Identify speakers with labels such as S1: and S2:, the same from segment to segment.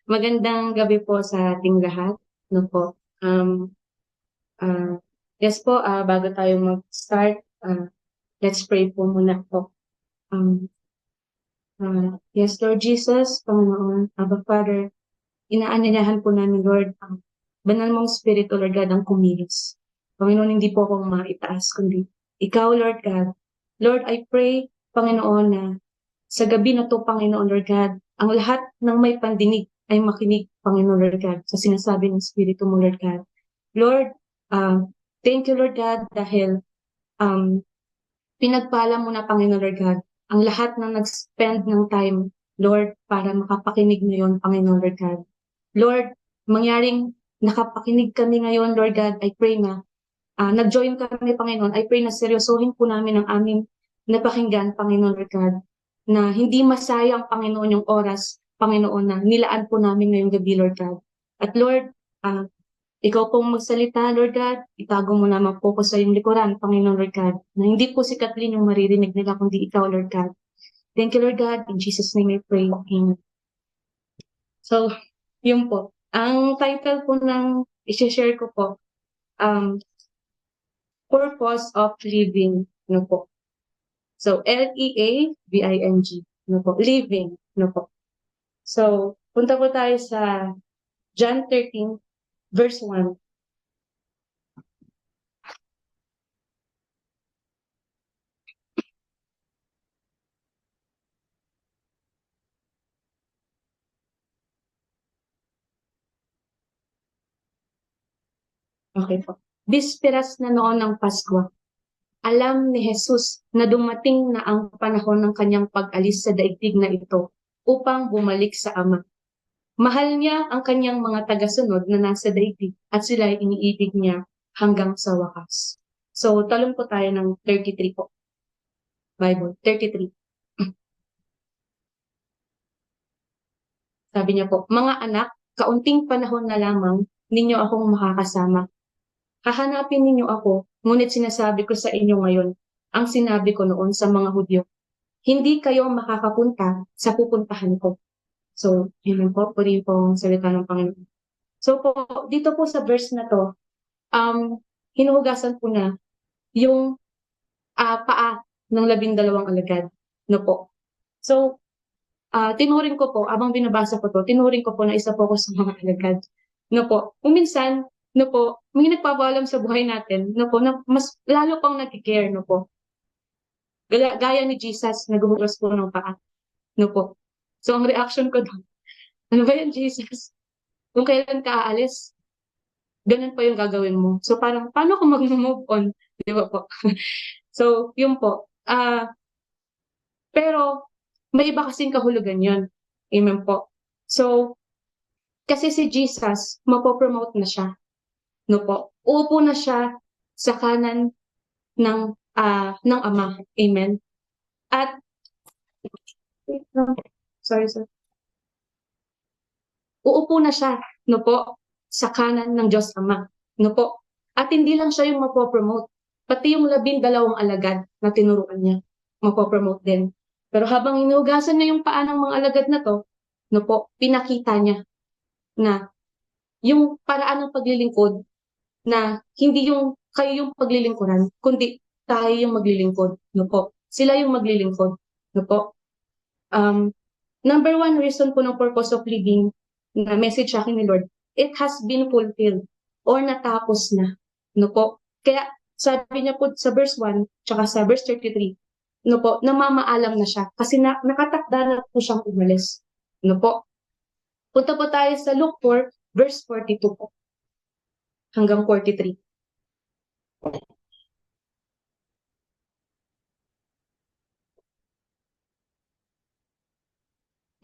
S1: Magandang gabi po sa ating lahat, no po. Ah, yes po, bago tayo mag-start, let's pray po muna po. Yes, Lord Jesus, Panginoon, Abba Father, inaanyayahan po namin, Lord, ang banal mong Spirit, Lord God, ang kumilos. Panginoon, hindi po ako maitaas, kundi Ikaw, Lord God. Lord, I pray, Panginoon, na sa gabi na to, Panginoon, Lord God, ang lahat ng may pandinig ay makinig, Panginoon, Lord God, sa sinasabi ng Espiritu mo, Lord God. Lord, thank you, Lord God, dahil um, pinagpala mo na, Panginoon, Lord God, ang lahat ng nag-spend ng time, Lord, para makapakinig ngayon, Panginoon, Lord God. Lord, mangyaring nakapakinig kami ngayon, Lord God, I pray na nag-join kami, Panginoon. I pray na seryosohin po namin ang aming napakinggan, Panginoon, Lord God, na hindi masayang, Panginoon, yung oras, Panginoon, na nilaan po namin ngayong gabi, Lord God. At Lord, ikaw pong magsalita, Lord God, itago mo naman po ko sa iyong likuran, Panginoon, Lord God, na hindi po si Kathleen yung maririnig nila, kundi ikaw, Lord God. Thank you, Lord God. In Jesus' name I pray. Amen. So, yun po. Ang title po ng i-share ko po, Purpose of Living, no po. So, L-E-A-V-I-N-G, no po. Living, no po. So, punta po tayo sa John 13, verse 1. Okay po. Bisperas na noon ng Pasko, alam ni Jesus na dumating na ang panahon ng kanyang pag-alis sa daigdig na ito upang bumalik sa Ama. Mahal niya ang kanyang mga tagasunod na nasa daigdig at sila ay iniibig niya hanggang sa wakas. So, talon po tayo ng 33 po. Bible, 33. Sabi niya po, mga anak, kaunting panahon na lamang ninyo akong makakasama. Hahanapin ninyo ako, ngunit sinasabi ko sa inyo ngayon, ang sinabi ko noon sa mga Hudyo, hindi kayo makakapunta sa pupuntahan ko. So, yun po, rin po ang salita ng Panginoon. So po, dito po sa verse na to, hinuhugasan po na yung paa ng 12 alagad. No po. So, tinuring ko po, abang binabasa ko to, tinuring ko po na isa po ko sa mga alagad. No po. Kung minsan, no po, may nagpapaalam sa buhay natin, no po, na mas lalo pang nag-care, no po. Gaya ni Jesus, naghuhugas po ng paa. No po. So, ang reaction ko doon, ano ba yan, Jesus? Kung kailan ka aalis, ganun pa yung gagawin mo. So, parang, paano ko mag-move on? Di ba po? So, yun po. Pero, may iba kasing kahulugan yun. Amen po. So, kasi si Jesus, mapopromote na siya. No po. Uupo na siya sa kanan ng Ama. Amen. At, sorry, sir. Uupo na siya, no po, sa kanan ng Diyos Ama. No po. At hindi lang siya yung mapopromote. Pati yung 12 alagad na tinuruan niya, mapopromote din. Pero habang hinugasan niya yung paa ng mga alagad na to, no po, pinakita niya na yung paraan ng paglilingkod na hindi yung kayo yung paglilingkuran, kundi tayo yung maglilingkod. No po. Sila yung maglilingkod. No po. Number one reason po ng purpose of living na message sa akin ni Lord, it has been fulfilled or natapos na. No po. Kaya sabi niya po sa verse 1 tsaka sa verse 33, no po, namamaalam na siya kasi nakatakda na po siyang umalis. No po. Punta po tayo sa Luke 4, verse 42 po hanggang 43.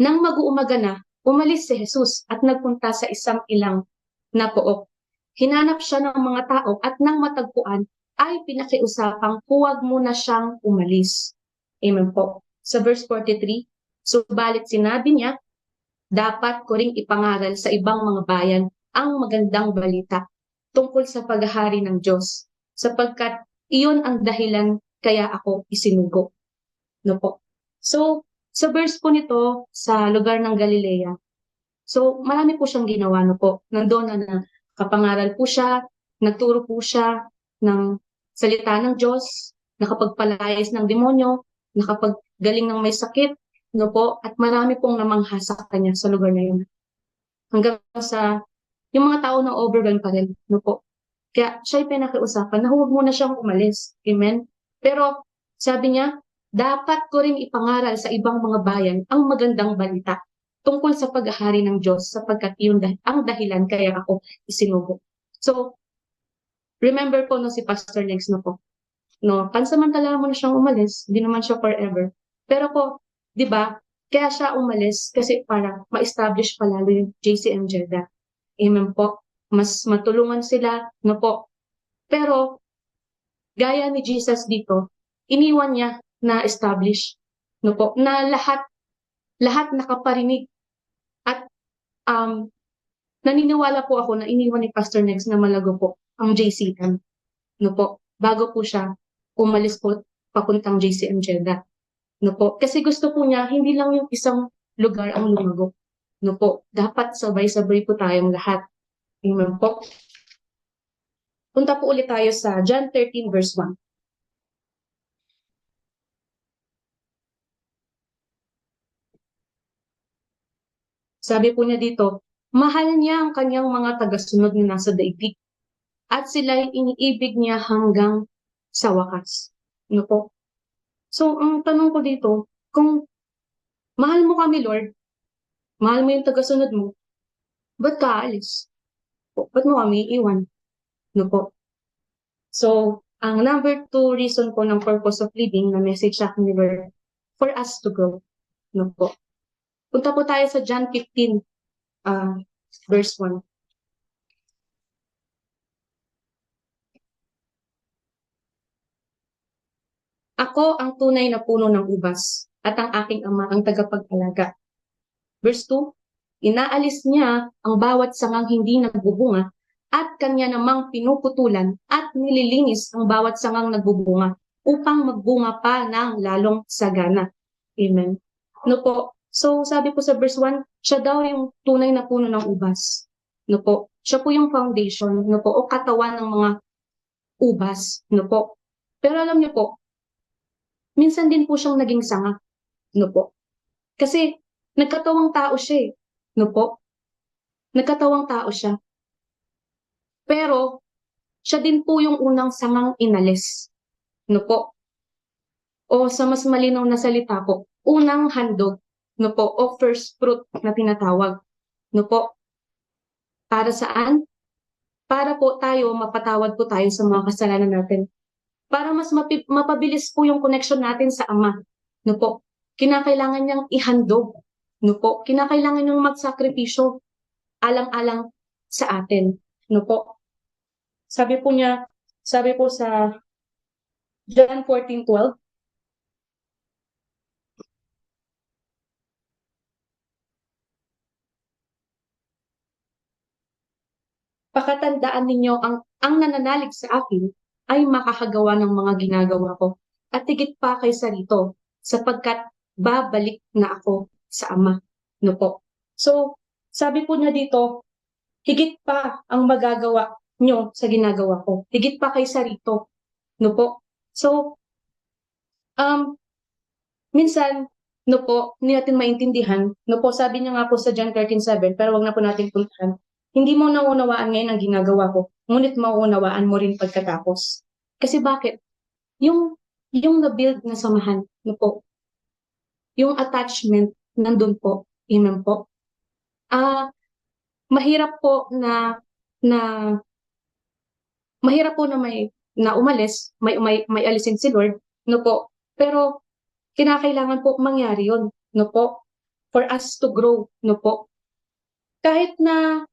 S1: Nang mag-uumaga na, umalis si Jesus at nagpunta sa isang ilang na pook. Hinanap siya ng mga tao at nang matagpuan ay pinakiusapang huwag muna siyang umalis. Amen po. Sa verse 43, subalit sinabi niya, dapat ko ring ipangaral sa ibang mga bayan ang magandang balita tungkol sa paghahari ng Diyos, sapagkat iyon ang dahilan kaya ako isinugo. No po. So, sa verse po nito, sa lugar ng Galilea, So, marami po siyang ginawa, no po. Nandoon na kapangaral po siya, nagturo po siya ng salita ng Diyos, nakapagpalayas ng demonyo, nakapaggaling ng may sakit, no po, at marami pong namangha sa kanya sa lugar na yun. Hanggang sa, yung mga tao na overwhelmed pa rin, no po. Kaya siya yung pinakiusapan na huwag muna siyang umalis. Amen? Pero, sabi niya, dapat ko ring ipangaral sa ibang mga bayan ang magandang balita tungkol sa paghahari ng Diyos sapagkat yun ang dahilan kaya ako isinugo. So, remember po no si Pastor Lex no po. No, pansamantala mo na siyang umalis, hindi naman siya forever. Pero po, 'di ba? Kaya siya umalis kasi para ma-establish pa lalo yung JCM Jeddah. Amen po. Mas matulungan sila, no po. Pero gaya ni Jesus dito, iniwan niya na establish, no po, na lahat nakaparinig at um, naniniwala po ako na iniwan ni Pastor Nex na malago po ang JCM, no po, bago po siya umalis po papuntang JCM Jeddah, no po. Kasi gusto po niya, hindi lang yung isang lugar ang lumago, no po. Dapat sabay-sabay po tayong lahat. Amen po. Punta po ulit tayo sa John 13 verse 1. Sabi po niya dito, mahal niya ang kanyang mga tagasunod na nasa daigdig at sila'y iniibig niya hanggang sa wakas. Ano po? So, ang tanong ko dito, kung mahal mo kami, Lord, mahal mo yung tagasunod mo, ba't ka aalis? Po, ba't mo kami iiwan? Ano po? So, ang number 2 reason po ng purpose of living na message sa akin ni Lord, for us to grow. Ano po? Punta po tayo sa John 15, verse 1. Ako ang tunay na puno ng ubas at ang aking ama ang tagapag-alaga. Verse 2, inaalis niya ang bawat sangang hindi nagbubunga at kanya namang pinuputulan at nililinis ang bawat sangang nagbubunga upang magbunga pa ng lalong sagana. Amen. No po. So sabi po sa verse 1, siya daw yung tunay na puno ng ubas. No po. Siya po yung foundation, no po, o katawan ng mga ubas, no po. Pero alam niyo po, minsan din po siyang naging sanga, no po. Kasi nagkatawang tao siya eh, no po. Nagkatawang tao siya. Pero siya din po yung unang sangang inalis, no po. O sa mas malinaw na salita po, unang handog, no po, o first fruit na tinatawag, no po. Para saan? Para po tayo, mapatawad po tayo sa mga kasalanan natin. Para mas mapabilis po yung connection natin sa Ama, no po. Kinakailangan niyang ihandog, no po. Kinakailangan niyang magsakripisyo alang-alang sa atin, no po. Sabi po niya, sabi po sa John 14:12, pakatandaan ninyo ang nananalig sa akin ay makakagawa ng mga ginagawa ko at higit pa kaysa rito sapagkat babalik na ako sa Ama. No po. So, sabi po niya dito, higit pa ang magagawa nyo sa ginagawa ko. Higit pa kaysa rito. No po. So, um, minsan, no po, hindi natin maintindihan. No po, sabi niya nga po sa John 13:7, pero wag na po natin puntahan. Hindi mo naunawaan ngayon ang ginagawa ko, ngunit mauunawaan mo rin pagkatapos. Kasi bakit? Yung, yung na-build na samahan, no po, yung attachment, nandun po. Amen po. Mahirap po na mahirap po na na umalis, may alisin si Lord, no po. Pero kinakailangan po mangyari 'yon, no po, for us to grow, no po. Kahit na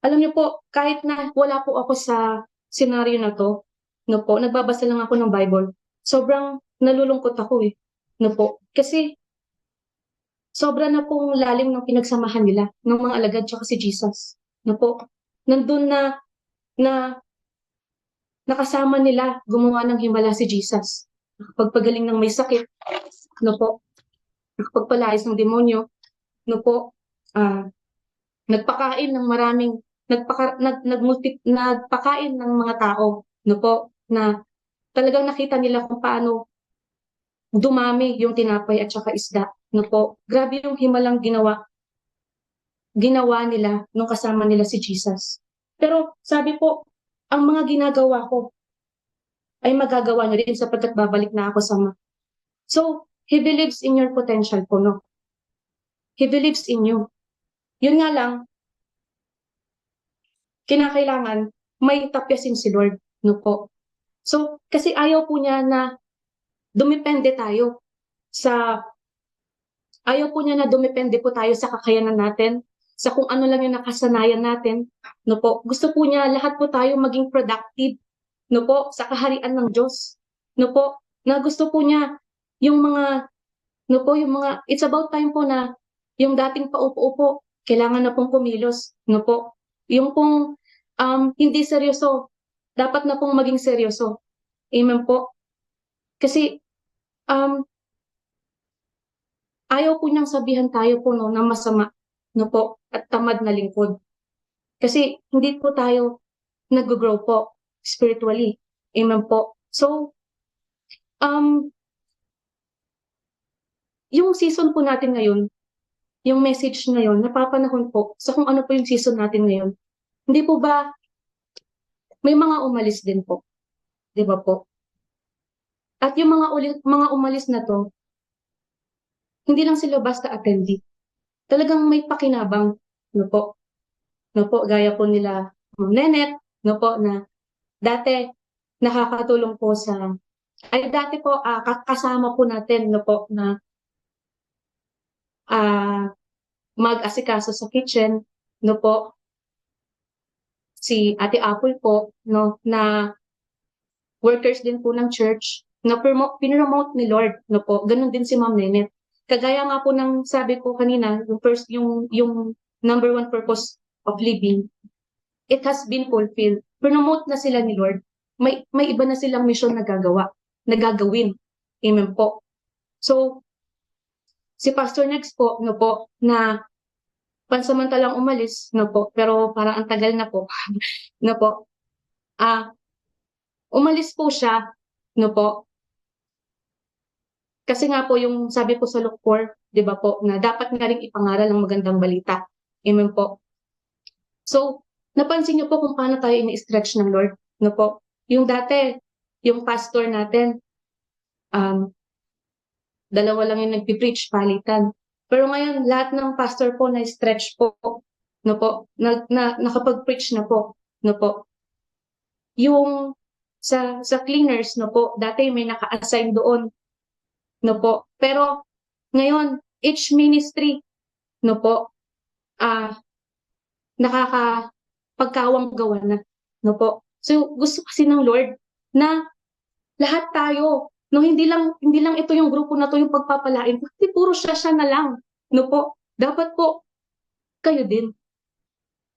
S1: alam niyo po, kahit na wala po ako sa senaryo na 'to, no po, nagbabasa lang ako ng Bible. Sobrang nalulungkot ako eh, no po. Kasi sobra na pong lalim ng pinagsamahan nila ng mga alagad tsaka si Jesus, no po. Nandun na nakasama nila gumawa ng himala si Jesus. Nakapagpagaling ng may sakit, no po. Nakapagpalayas ng demonyo, no po. nagpakain ng maraming, nagpakain ng mga tao, no po, na talagang nakita nila kung paano dumami yung tinapay at saka isda, no po. Grabe yung himalang ginawa nila nung kasama nila si Jesus. Pero sabi po, ang mga ginagawa ko ay magagawa nyo rin sapagkat babalik na ako sa Ama. So, He believes in your potential po, no? He believes in you. Yun nga lang, kinakailangan may tapyasin si Lord, no po. So, kasi ayaw po niya na dumepende tayo sa, ayaw po niya na dumepende po tayo sa kakayanan natin, sa kung ano lang yung nakasanayan natin, no po. Gusto po niya lahat po tayo maging productive, no po, sa kaharian ng Diyos, no po, na gusto po niya yung mga, no po, yung mga, it's about time po na yung dating paupo-upo, kailangan na pong kumilos, no po. Yung pong hindi seryoso, dapat na pong maging seryoso. Amen po. Kasi um, ayaw po niyang sabihan tayo po no, na masama, no po, at tamad na lingkod. Kasi hindi po tayo nag-grow po spiritually. Amen po. So, um, yung season po natin ngayon, yung message ngayon, napapanahon po sa kung ano po yung season natin ngayon. Hindi po ba, may mga umalis din po. Di ba po? At yung mga umalis na to, hindi lang sila basta attendee. Talagang may pakinabang, no po. No po, gaya po nila Ma'am Nenet, no po, na dati nakakatulong po sa, ay dati po kasama po natin, no po, na ah, mag-asikaso sa kitchen, no po, si Ate Apple po, no, na workers din po ng church, na pinromote ni Lord, no po, ganun din si Ma'am Nenet. Kagaya nga po ng sabi ko kanina, yung number one purpose of living, it has been fulfilled. Promote na sila ni Lord. May iba na silang mission na gagawin. Amen po. So, si Pastor Next po, no po, na pansamantalang umalis, no po, pero parang ang tagal na po, no po, umalis po siya, no po, kasi nga po yung sabi po sa Luke 4, di ba po, na dapat nga rin ipangaral ang magandang balita. Amen po. So, napansin niyo po kung paano tayo ini-stretch ng Lord, no po. Yung dati, yung pastor natin, um, dalawa lang yung nagpipreach, palitan. Pero ngayon, lahat ng pastor po na-stretch po, no po, nakapag-preach na po, no po. Yung sa cleaners, no po, dati may naka-assign doon, no po. Pero ngayon, each ministry, no po, nakakapagkawang gawa na, no po. So, gusto kasi ng Lord na lahat tayo, no, hindi lang ito yung grupo na to yung pagpapalain, hindi puro siya na lang, no po. Dapat po kayo din.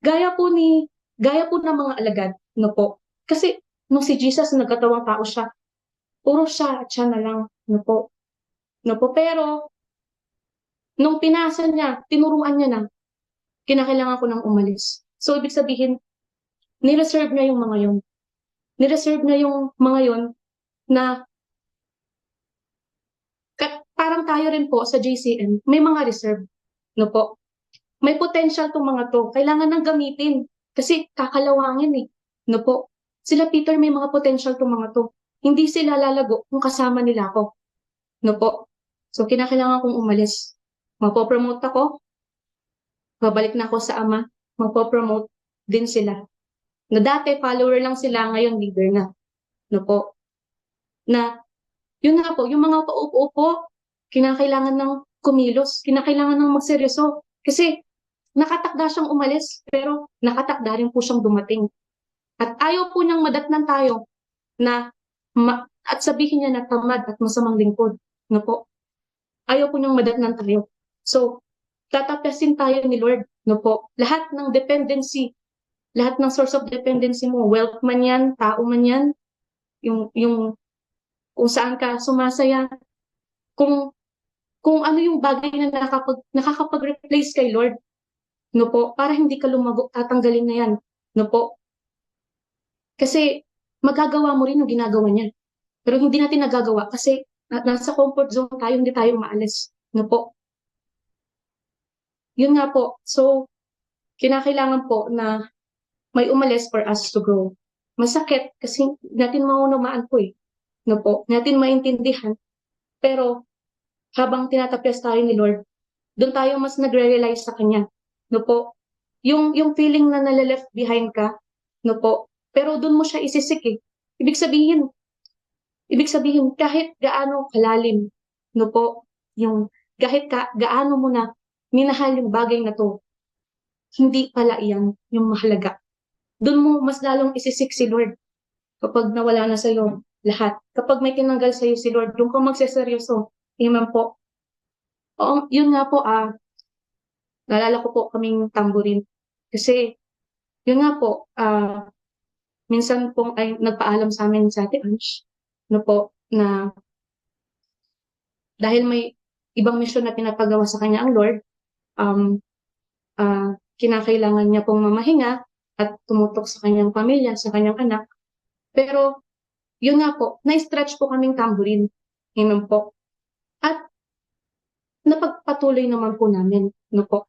S1: Gaya po ng mga alagad, no po. Kasi nung si Jesus nagkatawang tao siya, puro siya at siya na lang, no po. No po, pero nung pinasa niya, tinuruan niya na, kinakailangan ko nang umalis. So, ibig sabihin, nireserve niya yung mga yun. Nireserve niya yung mga yun na parang tayo rin po sa JCM, may mga reserve, no po. May potential tong mga to. Kailangan nang gamitin kasi kakalawangin eh, no po. Sila Peter may mga potential tong mga to. Hindi sila lalago kung kasama nila ako, no po. So kinakailangan kong umalis. Mapopromote ako, babalik na ako sa Ama, mapopromote din sila. Na dati follower lang sila, ngayon leader na, no po. Na yun nga po, yung mga paupo-upo, kinakailangan ng kumilos, kinakailangan ng magseryoso. Kasi nakatakda siyang umalis, pero nakatakda rin po siyang dumating. At ayaw po niyang madatnan tayo na at sabihin niya na tamad at masamang lingkod. No po? Ayaw po niyang madatnan tayo. So, tatapyasin tayo ni Lord. No po? Lahat ng dependency, lahat ng source of dependency mo, wealth man yan, tao man yan, yung kung saan ka sumasaya, kung ano yung bagay na nakakapag-replace kay Lord, no po, para hindi ka lumago, tatanggalin na yan, no po. Kasi magagawa mo rin yung ginagawa niya. Pero hindi natin nagagawa kasi nasa comfort zone tayo, hindi tayo umaalis, no po. Yun nga po. So, kinakailangan po na may umalis for us to grow. Masakit kasi natin maunamaan po eh. No po, natin maintindihan. Pero habang tinatapyas tayo ni Lord, doon tayo mas nagre-realize sa Kanya. No po, yung feeling na nalileft behind ka, no po, pero doon mo siya isisik eh. Ibig sabihin, kahit gaano kalalim, no po, yung gaano mo na minahal yung bagay na to, hindi pala iyan yung mahalaga. Doon mo mas lalong isisik si Lord kapag nawala na sa'yo lahat. Kapag may tinanggal sa'yo si Lord, doon ka magseseryoso. Amen po. Oo, yun nga po, naalala ko po kaming tamborin. Kasi, yun nga po, minsan pong ay nagpaalam sa amin sa Ate Ange, no po, na dahil may ibang misyon na pinapagawa sa kanya ang Lord, um, kinakailangan niya pong mamahinga at tumutok sa kanyang pamilya, sa kanyang anak. Pero, yun nga po, na-stretch po kaming tamborin. Amen po. At napagpatuloy naman po namin, no po.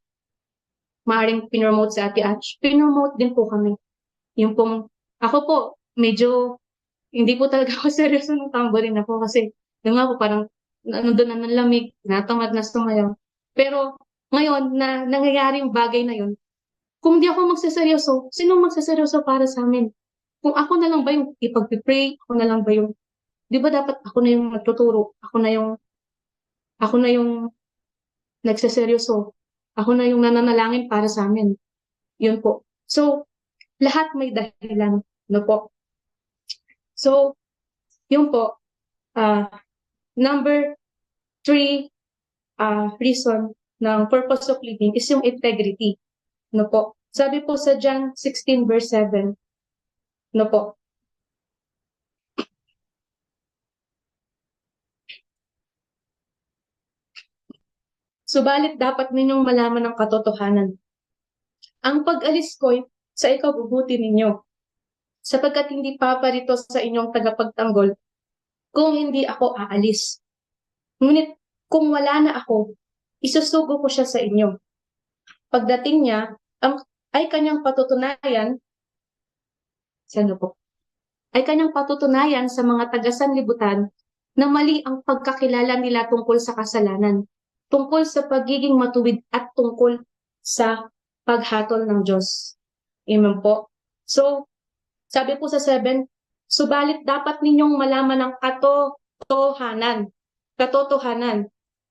S1: Maaring pinromote sa Ate Atch, pinromote din po kami. Yung pong, ako po, medyo, hindi po talaga ako seryoso ng tamborin ako kasi, yung nga po, parang, nandun na ng lamig, natamad na sumayaw. Pero, ngayon, na nangyayari yung bagay na yun, kung di ako magseseryoso, sino magseseryoso para sa amin? Kung ako na lang ba yung ipag-pray, ako na lang ba yung, di ba dapat ako na yung nagtuturo, ako na yung nagseseryoso, ako na yung nananalangin para sa amin. Yun po. So, lahat may dahilan, no po. So, yun po, uh, number 3 reason ng purpose of living is yung integrity, no po. Sabi po sa John 16 verse 7, no po. Subalit dapat ninyong malaman ng katotohanan. Ang pag-alis ko'y sa ikabubuti ninyo, sapagkat hindi paparito sa inyong tagapagtanggol kung hindi ako aalis. Ngunit kung wala na ako, isusugo ko siya sa inyo. Pagdating niya, ay kanyang patutunayan, sino po? Ay kanyang patutunayan sa mga taga-sanlibutan na mali ang pagkakilala nila tungkol sa kasalanan, tungkol sa pagiging matuwid at tungkol sa paghatol ng Diyos. Amen po. So, sabi po sa 7, subalit dapat ninyong malaman ang katotohanan,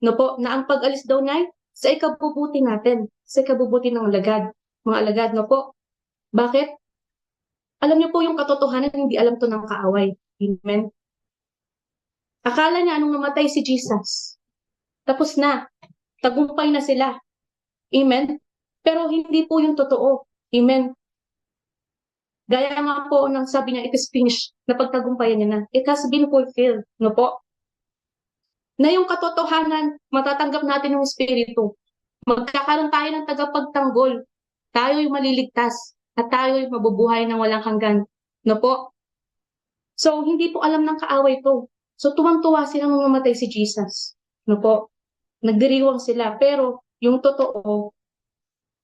S1: no po, na ang pag-alis daw niya sa ikabubuti natin, sa ikabubuti ng mga alagad, no po. Bakit? Alam niyo po yung katotohanan, hindi alam to ng kaaway. Amen. Akala niya anong namatay si Jesus. Tapos na, tagumpay na sila. Amen. Pero hindi po yung totoo. Amen. Gaya nga po ng sabi niya, it is finished, na pagtagumpayan niya na. It has been fulfilled, no po? Na yung katotohanan, matatanggap natin yung Espiritu. Magkakaroon tayo ng tagapagtanggol. Tayo yung maliligtas at tayo yung mabubuhay ng walang hanggan. No po? So, hindi po alam ng kaaway to. So, tuwang-tuwa sila nung namatay si Jesus. No po? Nagdiriwang sila. Pero, yung totoo,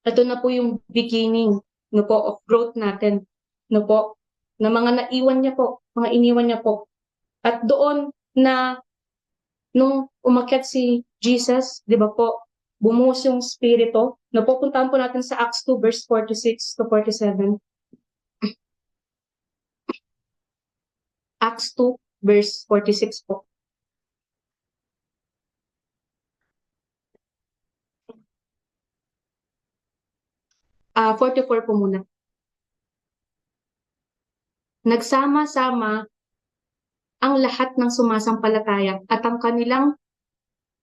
S1: ito na po yung beginning, no po, of growth natin. No po? Na mga naiwan niya po, mga iniwan niya po. At doon na nung umakyat si Jesus, di ba po, bumuhos yung spirito. Napupuntahan po natin sa Acts 2 verse 46 to 47. Acts 2 verse 46 po. 44 po muna. Nagsama-sama ang lahat ng sumasampalataya at ang kanilang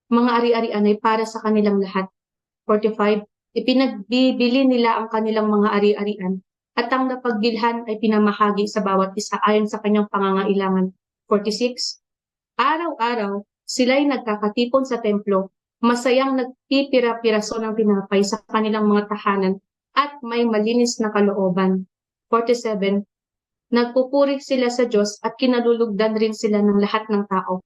S1: mga ari-arian ay para sa kanilang lahat. 45. Ipinagbibili nila ang kanilang mga ari-arian at ang napagbilhan ay pinamahagi sa bawat isa ayon sa kanyang pangangailangan. 46. Araw-araw, sila'y nagkakatipon sa templo masayang nagpipira-piraso ng tinapay sa kanilang mga tahanan at may malinis na kalooban. 47. Nagpupuri sila sa Diyos at kinalulugdan rin sila ng lahat ng tao.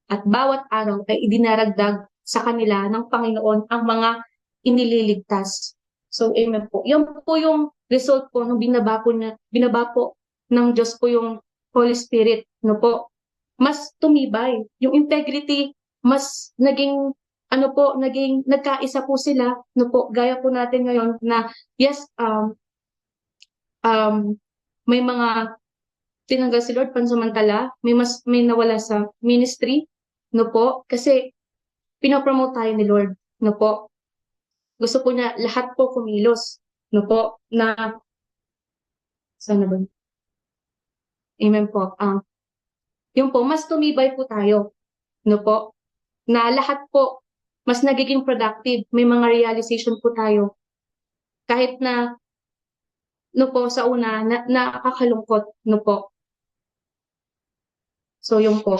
S1: At bawat araw ay idinaragdag sa kanila ng Panginoon ang mga inililigtas. So, amen po. Yan po yung result po nung binaba po ng Diyos po yung Holy Spirit, no po. Mas tumibay. Yung integrity, mas naging, ano po, nagkaisa po sila, no po. Gaya po natin ngayon na, yes, may mga tinanggal si Lord pansamantala, may nawala sa ministry, no po, kasi pinopromote tayo ni Lord, no po. Gusto po niya lahat po kumilos, no po, na sana ba? Amen po. Yung po, mas tumibay po tayo, no po, na lahat po mas nagiging productive, may mga realization po tayo. Kahit na, no po, sa una, nakakalungkot, no po. So, yung po.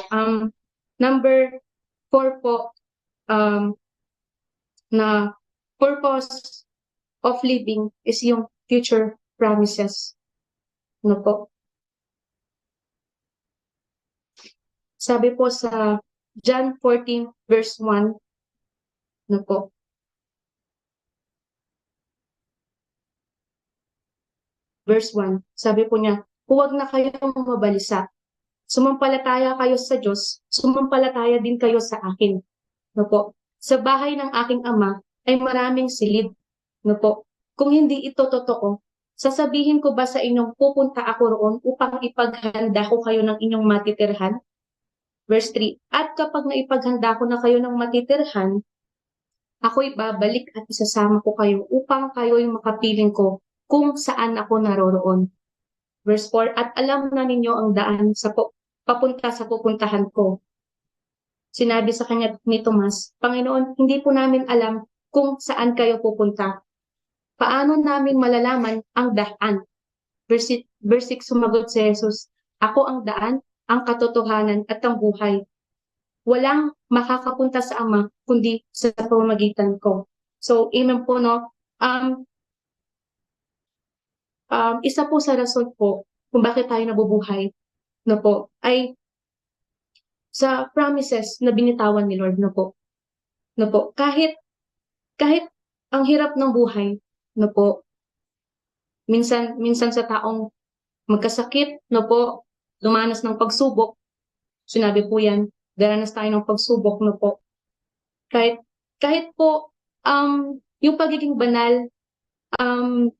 S1: Number 4 po, um, na purpose of living is yung future promises. No po. Sabi po sa John 14 verse 1, no po. Verse 1, sabi po niya, huwag na kayong mabalisa. Sumampalataya kayo sa Diyos, sumampalataya din kayo sa akin. No po. Sa bahay ng aking ama ay maraming silid. No po. Kung hindi ito totoo, sasabihin ko ba sa inyong pupunta ako roon upang ipaghanda ko kayo ng inyong matitirhan? Verse 3, at kapag naipaghanda ko na kayo ng matitirhan, ako'y babalik at isasama ko kayo upang kayo'y makapiling ko kung saan ako naroroon. Verse 4, at alam na ninyo ang daan papunta sa pupuntahan ko. Sinabi sa kanya ni Tomas, Panginoon, hindi po namin alam kung saan kayo pupunta. Paano namin malalaman ang daan? Verse 6, sumagot si Jesus, ako ang daan, ang katotohanan at ang buhay. Walang makakapunta sa Ama kundi sa pamamagitan ko. So, amen po, no? Isa po sa rason po kung bakit tayo nabubuhay, no po, ay sa promises na binitawan ni Lord, no po. No po. Kahit ang hirap ng buhay, no po, minsan sa taong magkasakit, no po, dumanas ng pagsubok, sinabi po yan, daranas tayo ng pagsubok, no po. Kahit po, yung pagiging banal, um,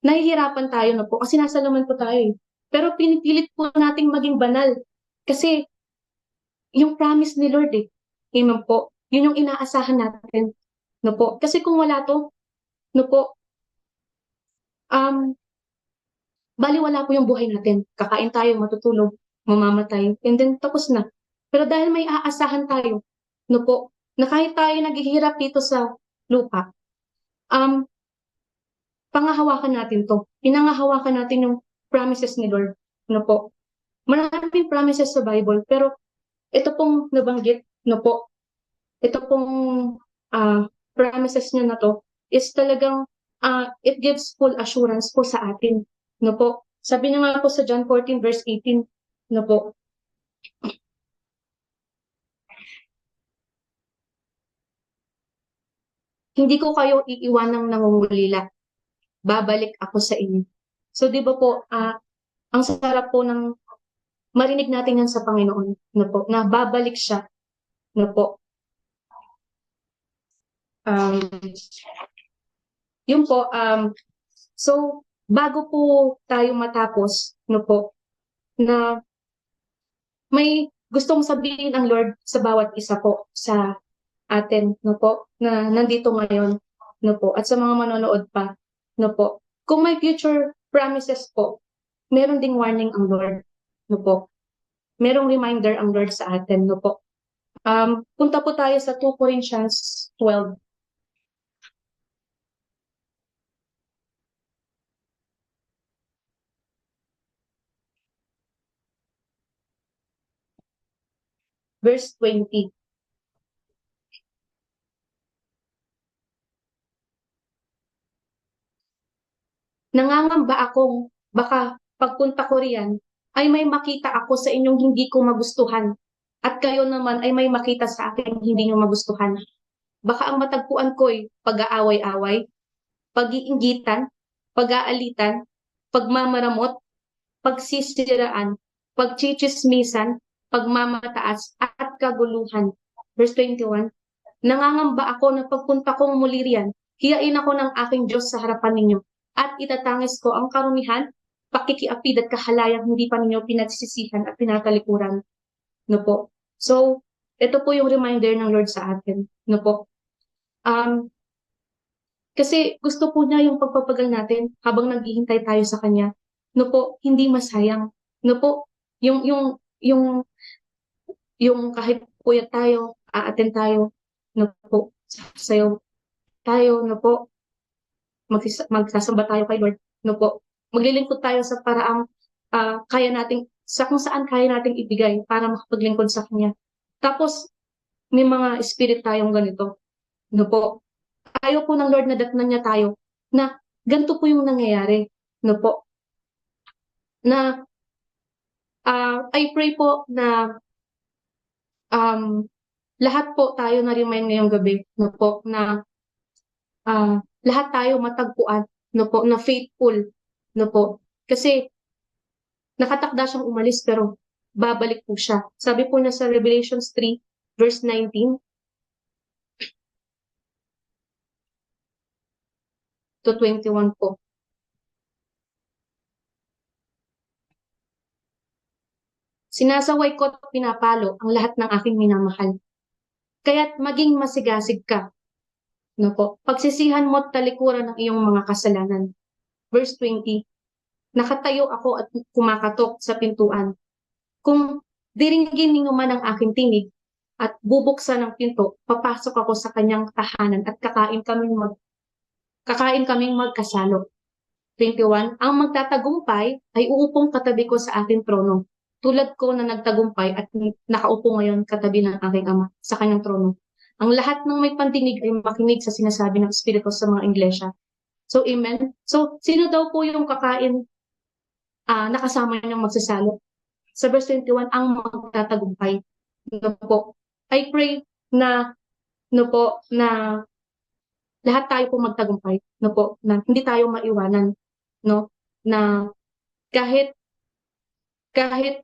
S1: nahihirapan tayo na po kasi nasa laman po tayo eh. Pero pinipilit po nating maging banal kasi yung promise ni Lord eh. Amen po. Yun yung inaasahan natin. No po. Kasi kung wala to, no po, baliwala po yung buhay natin. Kakain tayo, matutulog, mamamatay, and then tapos na. Pero dahil may aasahan tayo, no po, na kahit tayo naghihirap dito sa lupa, pangahawakan natin to. Pinangahawakan natin yung promises ni Lord. No po. Maraming promises sa Bible, pero ito pong nabanggit, no po, ito pong promises niya na to is talagang it gives full assurance po sa atin. No po. Sabi niya nga po sa John 14 verse 18, no po, hindi ko kayo iiwanang nangungulila. Babalik ako sa inyo. So, di ba po, ang sarap po ng marinig natin yan sa Panginoon, no po, na babalik siya, no po. Um, yun po, so, bago po tayo matapos, no po, na may gustong sabihin ang Lord sa bawat isa po sa atin, no po, na nandito ngayon, no po, at sa mga manonood pa, no po. Kung may future promises po, meron ding warning ang Lord, no po. Merong reminder ang Lord sa atin, no po. Punta po tayo sa 2 Corinthians 12. Verse 20. Nangangamba akong baka pagpunta ko riyan ay may makita ako sa inyong hindi ko magustuhan at kayo naman ay may makita sa akin hindi nyo magustuhan. Baka ang matagpuan ko'y pag-aaway-away, pag-iinggitan, pag-aalitan, pagmamaramot, pagsisiraan, pagchichismisan, pagmamataas, at kaguluhan. Verse 21, nangangamba ako na pagpunta kong muli riyan, hiyain ako ng aking Diyos sa harapan ninyo, at itatangis ko ang karumihan, pakikiapid at kahalayang hindi pa ninyo pinagsisihan at pinatalikuran. No po. So, ito po yung reminder ng Lord sa atin. No po. Kasi gusto po niya yung pagpapagal natin habang naghihintay tayo sa Kanya. No po, hindi masayang. No po, yung, yung, yung, yung kahit puyat tayo, aaten tayo, no po, sayo tayo, no po, magsasamba tayo kay Lord, no po. Maglilingkod tayo sa paraang kaya nating, sa kung saan kaya nating ibigay para makapaglingkod sa Kanya. Tapos, may mga spirit tayong ganito, no po. Ayaw po ng Lord na datnan niya tayo na ganito po yung nangyayari, no po. Na I pray po na lahat po tayo na-remind ngayong gabi, no po, na lahat tayo matagpuan, no po, na faithful, no po. Kasi nakatakda siyang umalis pero babalik po siya. Sabi po niya sa Revelations 3 verse 19 to 21 po. Sinasaway ko at pinapalo ang lahat ng aking minamahal. Kaya't maging masigasig ka, no po. Pagsisihan mo at talikuran ng iyong mga kasalanan. Verse 20, nakatayo ako at kumakatok sa pintuan. Kung diringgin ninyo man ang aking tinig at bubuksan ng pinto, papasok ako sa kanyang tahanan at kakain kaming magkasalo. 21, ang magtatagumpay ay uupong katabi ko sa aking trono. Tulad ko na nagtagumpay at nakaupo ngayon katabi ng aking ama sa kanyang trono. Ang lahat ng may pandinig ay makinig sa sinasabi ng Espiritu sa mga iglesia. So, amen. So, sino daw po yung kakain nakasama niyang magsasalo? Sa verse 21, ang magtatagumpay. No po. I pray na, no po, na lahat tayo po magtagumpay. No po, na hindi tayo maiwanan. No? Na kahit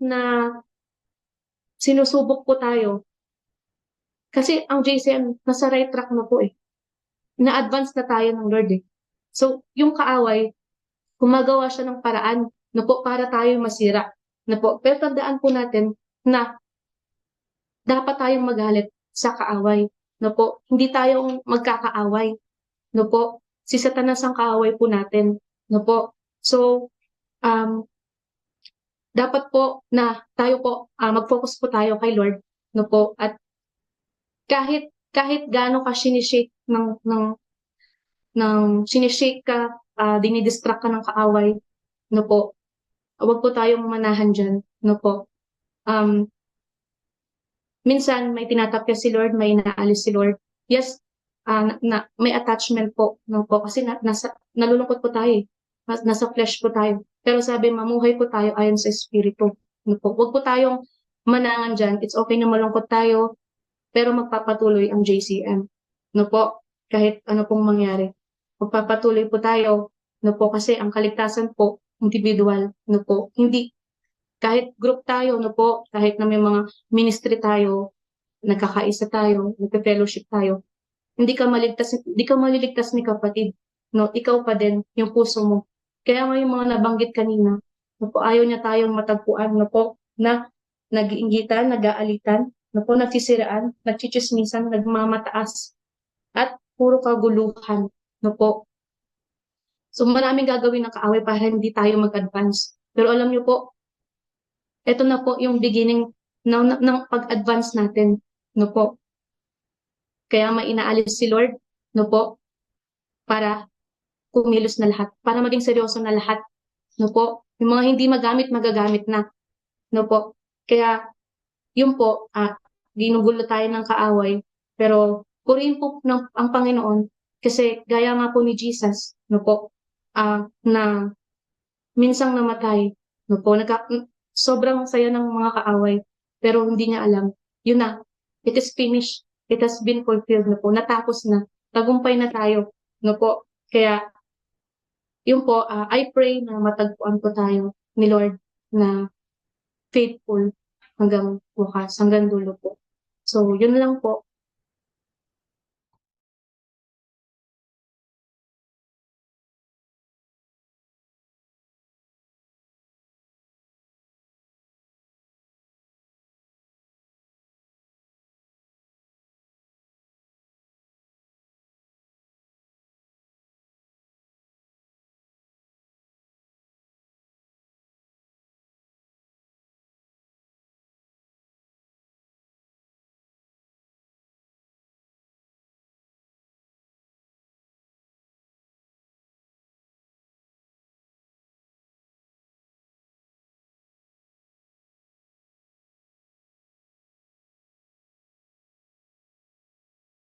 S1: na sinusubok po tayo, kasi ang JCM, nasa right track na po eh. Na-advance na tayo ng Lord eh. So, yung kaaway, gumagawa siya ng paraan na po para tayo masira. Na po. Pero tandaan po natin na dapat tayong magalit sa kaaway. No po. Hindi tayong magkakaaway. No po. Si Satanas ang kaaway po natin. No po. So, dapat po na tayo po, mag-focus po tayo kay Lord. No po. At kahit gaano ka sinishake sinishake ka, dinidistract ka ng kaaway, no po, huwag po tayong manahan dyan, no po. Minsan may tinatapya si Lord, may inaalis si Lord. Yes, may attachment po, no po, kasi nalulungkot po tayo, nasa flesh po tayo. Pero sabi, mamuhay po tayo ayon sa Espiritu, no po. Huwag po tayong manangan dyan, it's okay na malungkot tayo, pero magpapatuloy ang JCM, no po, kahit ano pong mangyari. Magpapatuloy po tayo, no po, kasi ang kaligtasan po, individual, no po, hindi, kahit group tayo, no po, kahit na may mga ministry tayo, nagkakaisa tayo, nagpe-fellowship tayo, hindi ka maliligtas ni kapatid, no, ikaw pa din, yung puso mo. Kaya nga yung mga nabanggit kanina, no po, ayaw niya tayong matagpuan, no po, na nag-iinggitan, nag-aalitan, no po, nagsisiraan, nagchichismisan, nagmamataas, at puro kaguluhan, no po. So maraming gagawin ng kaaway para hindi tayo mag-advance. Pero alam niyo po, ito na po yung beginning ng pag-advance natin, no po. Kaya may inaalis si Lord, no po, para kumilos na lahat, para maging seryoso na lahat, no po. Yung mga hindi magamit, magagamit na, no po. Kaya, yun po, ginugulo tayo ng kaaway, pero purihin po ang Panginoon, kasi gaya nga po ni Jesus, no po, na minsang namatay, no po, sobrang saya ng mga kaaway, pero hindi niya alam, yun na, it is finished, it has been fulfilled na po, natapos na, tagumpay na tayo, no po. Kaya, yun po, I pray na matagpuan po tayo ni Lord na faithful hanggang wakas, hanggang dulo po. So, yun lang po.